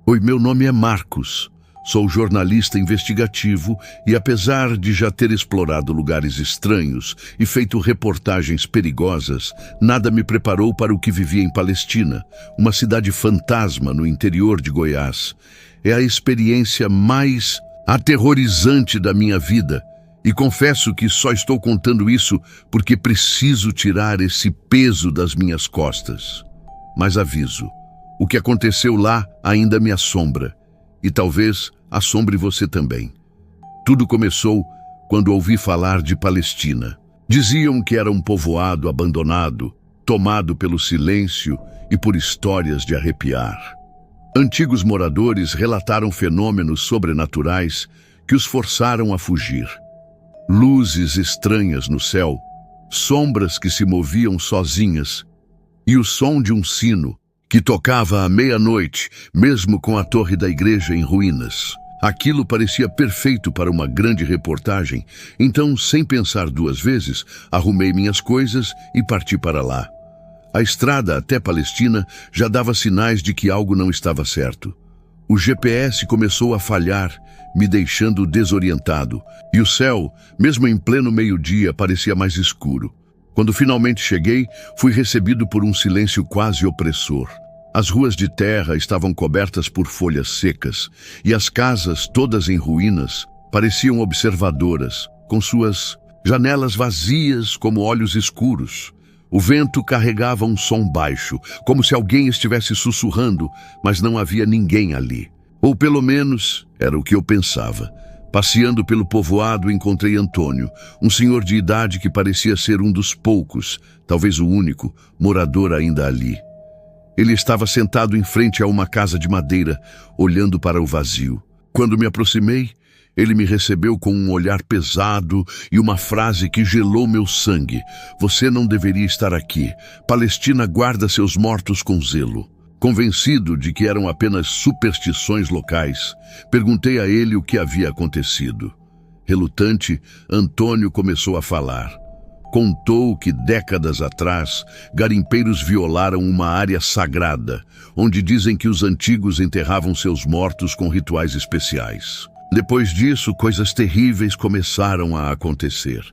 Oi, meu nome é Marcos. Sou jornalista investigativo e, apesar de já ter explorado lugares estranhos e feito reportagens perigosas, nada me preparou para o que vivia em Palestina, uma cidade fantasma no interior de Goiás. É a experiência mais aterrorizante da minha vida e confesso que só estou contando isso porque preciso tirar esse peso das minhas costas. Mas aviso, o que aconteceu lá ainda me assombra e talvez assombre você também. Tudo começou quando ouvi falar de Palestina. Diziam que era um povoado abandonado, tomado pelo silêncio e por histórias de arrepiar. Antigos moradores relataram fenômenos sobrenaturais que os forçaram a fugir. Luzes estranhas no céu, sombras que se moviam sozinhas e o som de um sino que tocava à meia-noite, mesmo com a torre da igreja em ruínas. Aquilo parecia perfeito para uma grande reportagem, então, sem pensar duas vezes, arrumei minhas coisas e parti para lá. A estrada até Palestina já dava sinais de que algo não estava certo. O GPS começou a falhar, me deixando desorientado, e o céu, mesmo em pleno meio-dia, parecia mais escuro. Quando finalmente cheguei, fui recebido por um silêncio quase opressor. As ruas de terra estavam cobertas por folhas secas, e as casas, todas em ruínas, pareciam observadoras, com suas janelas vazias como olhos escuros. O vento carregava um som baixo, como se alguém estivesse sussurrando, mas não havia ninguém ali. Ou pelo menos, era o que eu pensava. Passeando pelo povoado, encontrei Antônio, um senhor de idade que parecia ser um dos poucos, talvez o único, morador ainda ali. Ele estava sentado em frente a uma casa de madeira, olhando para o vazio. Quando me aproximei, ele me recebeu com um olhar pesado e uma frase que gelou meu sangue. Você não deveria estar aqui. Palestina guarda seus mortos com zelo. Convencido de que eram apenas superstições locais, perguntei a ele o que havia acontecido. Relutante, Antônio começou a falar. Contou que décadas atrás, garimpeiros violaram uma área sagrada, onde dizem que os antigos enterravam seus mortos com rituais especiais. Depois disso, coisas terríveis começaram a acontecer.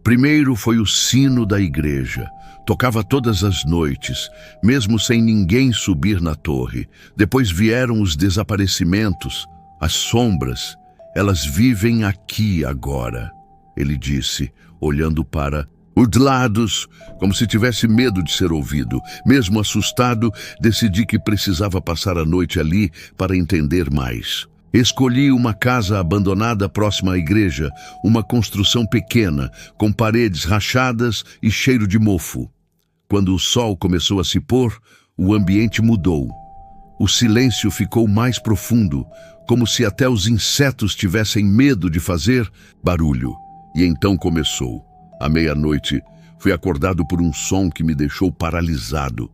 Primeiro foi o sino da igreja. Tocava todas as noites, mesmo sem ninguém subir na torre. Depois vieram os desaparecimentos, as sombras. Elas vivem aqui agora, ele disse, olhando para os lados, como se tivesse medo de ser ouvido. Mesmo assustado, decidi que precisava passar a noite ali para entender mais. Escolhi uma casa abandonada próxima à igreja, uma construção pequena, com paredes rachadas e cheiro de mofo. Quando o sol começou a se pôr, o ambiente mudou. O silêncio ficou mais profundo, como se até os insetos tivessem medo de fazer barulho. E então começou. À meia-noite, fui acordado por um som que me deixou paralisado.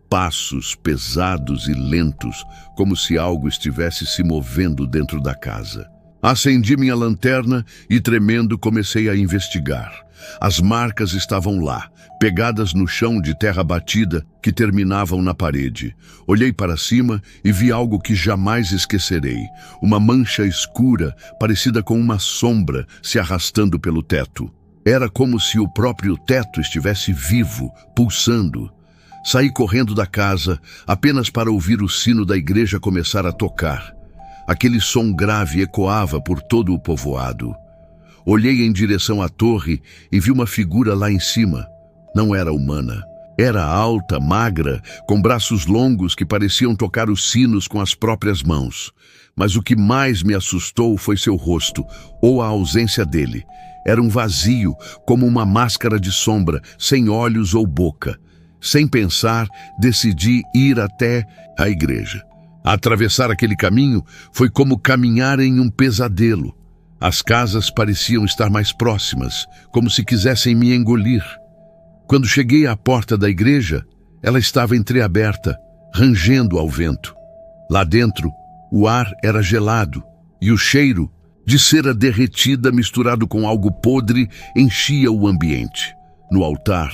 Passos pesados e lentos, como se algo estivesse se movendo dentro da casa. Acendi minha lanterna e, tremendo, comecei a investigar. As marcas estavam lá, pegadas no chão de terra batida que terminavam na parede. Olhei para cima e vi algo que jamais esquecerei. Uma mancha escura, parecida com uma sombra, se arrastando pelo teto. Era como se o próprio teto estivesse vivo, pulsando. Saí correndo da casa, apenas para ouvir o sino da igreja começar a tocar. Aquele som grave ecoava por todo o povoado. Olhei em direção à torre e vi uma figura lá em cima. Não era humana. Era alta, magra, com braços longos que pareciam tocar os sinos com as próprias mãos. Mas o que mais me assustou foi seu rosto, ou a ausência dele. Era um vazio, como uma máscara de sombra, sem olhos ou boca. Sem pensar, decidi ir até a igreja. Atravessar aquele caminho foi como caminhar em um pesadelo. As casas pareciam estar mais próximas, como se quisessem me engolir. Quando cheguei à porta da igreja, ela estava entreaberta, rangendo ao vento. Lá dentro, o ar era gelado e o cheiro de cera derretida misturado com algo podre enchia o ambiente. No altar,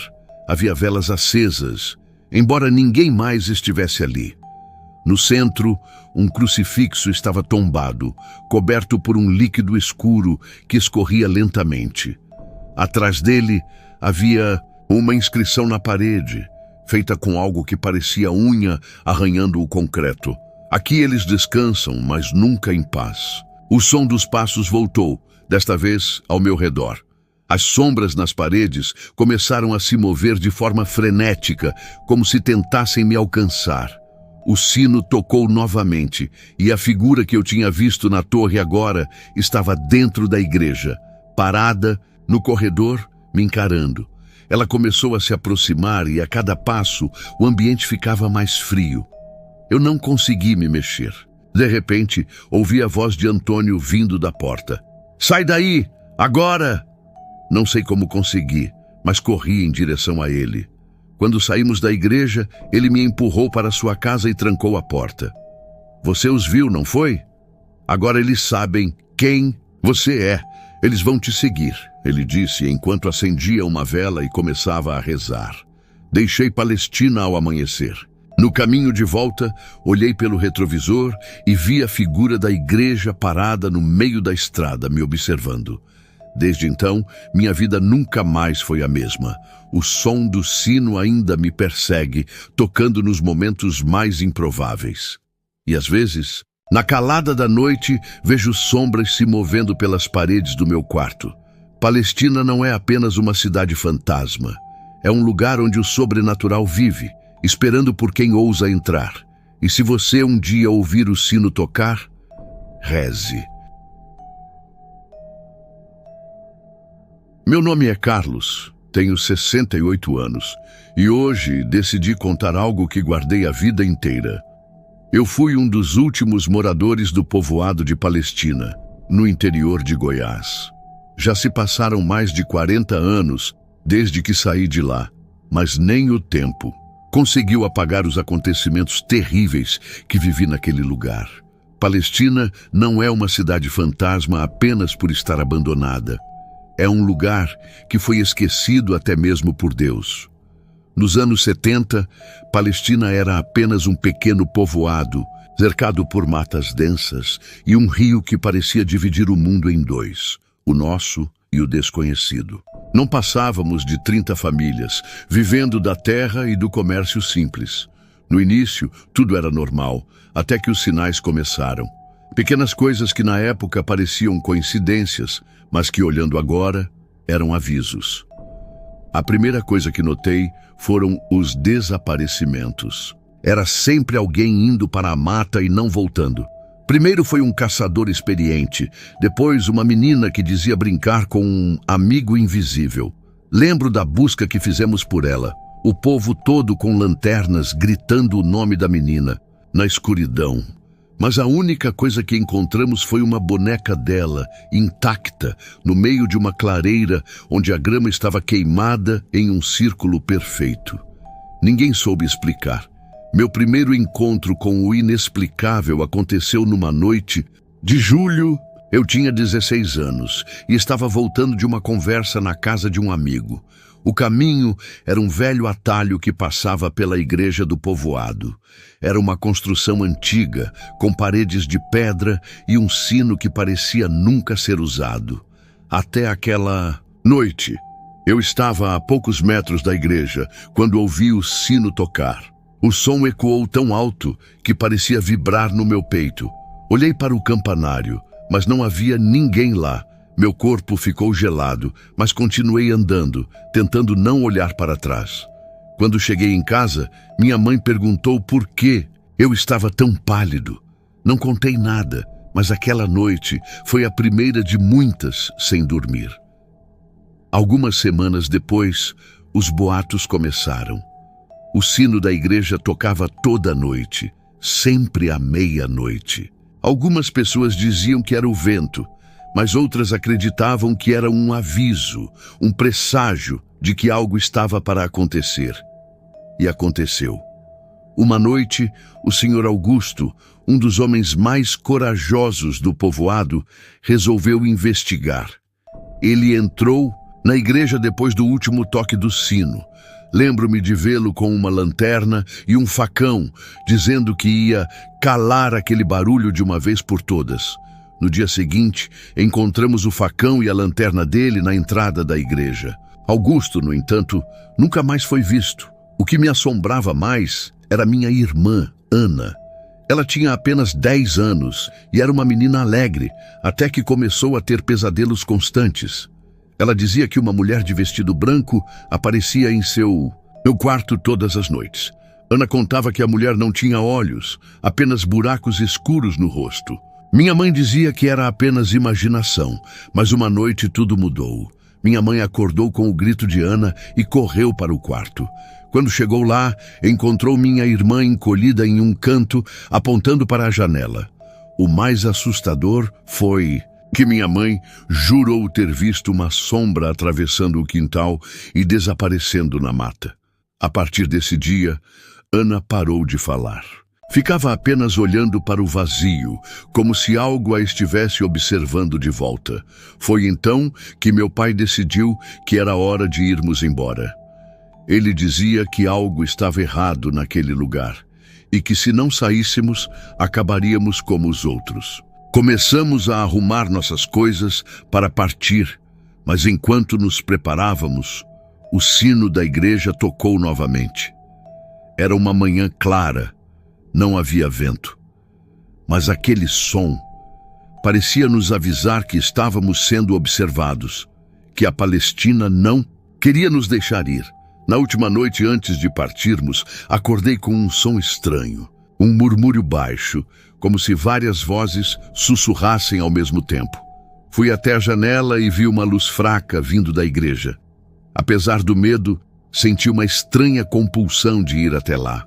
havia velas acesas, embora ninguém mais estivesse ali. No centro, um crucifixo estava tombado, coberto por um líquido escuro que escorria lentamente. Atrás dele havia uma inscrição na parede, feita com algo que parecia unha arranhando o concreto. Aqui eles descansam, mas nunca em paz. O som dos passos voltou, desta vez ao meu redor. As sombras nas paredes começaram a se mover de forma frenética, como se tentassem me alcançar. O sino tocou novamente, e a figura que eu tinha visto na torre agora estava dentro da igreja, parada no corredor, me encarando. Ela começou a se aproximar e a cada passo o ambiente ficava mais frio. Eu não consegui me mexer. De repente, ouvi a voz de Antônio vindo da porta. "Sai daí! Agora!" Não sei como consegui, mas corri em direção a ele. Quando saímos da igreja, ele me empurrou para sua casa e trancou a porta. "Você os viu, não foi? Agora eles sabem quem você é. Eles vão te seguir", ele disse enquanto acendia uma vela e começava a rezar. Deixei Palestina ao amanhecer. No caminho de volta, olhei pelo retrovisor e vi a figura da igreja parada no meio da estrada, me observando. Desde então, minha vida nunca mais foi a mesma. O som do sino ainda me persegue, tocando nos momentos mais improváveis. E às vezes, na calada da noite, vejo sombras se movendo pelas paredes do meu quarto. Palestina não é apenas uma cidade fantasma. É um lugar onde o sobrenatural vive, esperando por quem ousa entrar. E se você um dia ouvir o sino tocar, reze. Meu nome é Carlos, tenho 68 anos e hoje decidi contar algo que guardei a vida inteira. Eu fui um dos últimos moradores do povoado de Palestina, no interior de Goiás. Já se passaram mais de 40 anos desde que saí de lá, mas nem o tempo conseguiu apagar os acontecimentos terríveis que vivi naquele lugar. Palestina não é uma cidade fantasma apenas por estar abandonada. É um lugar que foi esquecido até mesmo por Deus. Nos anos 70, Palestina era apenas um pequeno povoado, cercado por matas densas e um rio que parecia dividir o mundo em dois, o nosso e o desconhecido. Não passávamos de 30 famílias, vivendo da terra e do comércio simples. No início, tudo era normal, até que os sinais começaram. Pequenas coisas que na época pareciam coincidências, mas que olhando agora, eram avisos. A primeira coisa que notei foram os desaparecimentos. Era sempre alguém indo para a mata e não voltando. Primeiro foi um caçador experiente, depois uma menina que dizia brincar com um amigo invisível. Lembro da busca que fizemos por ela, o povo todo com lanternas gritando o nome da menina, na escuridão. Mas a única coisa que encontramos foi uma boneca dela, intacta, no meio de uma clareira onde a grama estava queimada em um círculo perfeito. Ninguém soube explicar. Meu primeiro encontro com o inexplicável aconteceu numa noite de julho. Eu tinha 16 anos e estava voltando de uma conversa na casa de um amigo. O caminho era um velho atalho que passava pela igreja do povoado. Era uma construção antiga, com paredes de pedra e um sino que parecia nunca ser usado. Até aquela noite, eu estava a poucos metros da igreja quando ouvi o sino tocar. O som ecoou tão alto que parecia vibrar no meu peito. Olhei para o campanário, mas não havia ninguém lá. Meu corpo ficou gelado, mas continuei andando, tentando não olhar para trás. Quando cheguei em casa, minha mãe perguntou por que eu estava tão pálido. Não contei nada, mas aquela noite foi a primeira de muitas sem dormir. Algumas semanas depois, os boatos começaram. O sino da igreja tocava toda noite, sempre à meia-noite. Algumas pessoas diziam que era o vento, mas outras acreditavam que era um aviso, um presságio de que algo estava para acontecer. E aconteceu. Uma noite, o senhor Augusto, um dos homens mais corajosos do povoado, resolveu investigar. Ele entrou na igreja depois do último toque do sino. Lembro-me de vê-lo com uma lanterna e um facão, dizendo que ia calar aquele barulho de uma vez por todas. No dia seguinte, encontramos o facão e a lanterna dele na entrada da igreja. Augusto, no entanto, nunca mais foi visto. O que me assombrava mais era minha irmã, Ana. Ela tinha apenas 10 anos e era uma menina alegre, até que começou a ter pesadelos constantes. Ela dizia que uma mulher de vestido branco aparecia em seu quarto todas as noites. Ana contava que a mulher não tinha olhos, apenas buracos escuros no rosto. Minha mãe dizia que era apenas imaginação, mas uma noite tudo mudou. Minha mãe acordou com o grito de Ana e correu para o quarto. Quando chegou lá, encontrou minha irmã encolhida em um canto, apontando para a janela. O mais assustador foi que minha mãe jurou ter visto uma sombra atravessando o quintal e desaparecendo na mata. A partir desse dia, Ana parou de falar. Ficava apenas olhando para o vazio, como se algo a estivesse observando de volta. Foi então que meu pai decidiu que era hora de irmos embora. Ele dizia que algo estava errado naquele lugar e que se não saíssemos, acabaríamos como os outros. Começamos a arrumar nossas coisas para partir, mas enquanto nos preparávamos, o sino da igreja tocou novamente. Era uma manhã clara, não havia vento, mas aquele som parecia nos avisar que estávamos sendo observados, que a Palestina não queria nos deixar ir. Na última noite antes de partirmos, acordei com um som estranho, um murmúrio baixo, como se várias vozes sussurrassem ao mesmo tempo. Fui até a janela e vi uma luz fraca vindo da igreja. Apesar do medo, senti uma estranha compulsão de ir até lá.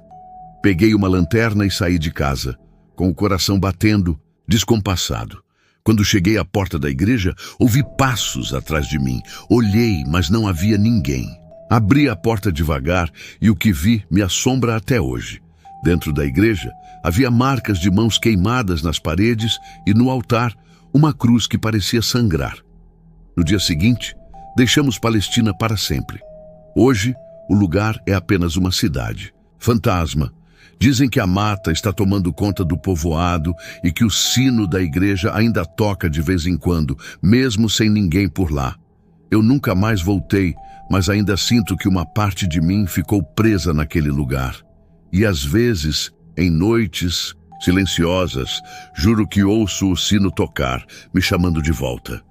Peguei uma lanterna e saí de casa, com o coração batendo, descompassado. Quando cheguei à porta da igreja, ouvi passos atrás de mim. Olhei, mas não havia ninguém. Abri a porta devagar e o que vi me assombra até hoje. Dentro da igreja, havia marcas de mãos queimadas nas paredes e no altar, uma cruz que parecia sangrar. No dia seguinte, deixamos Palestina para sempre. Hoje, o lugar é apenas uma cidade. Fantasma. Dizem que a mata está tomando conta do povoado e que o sino da igreja ainda toca de vez em quando, mesmo sem ninguém por lá. Eu nunca mais voltei, mas ainda sinto que uma parte de mim ficou presa naquele lugar. E às vezes, em noites silenciosas, juro que ouço o sino tocar, me chamando de volta.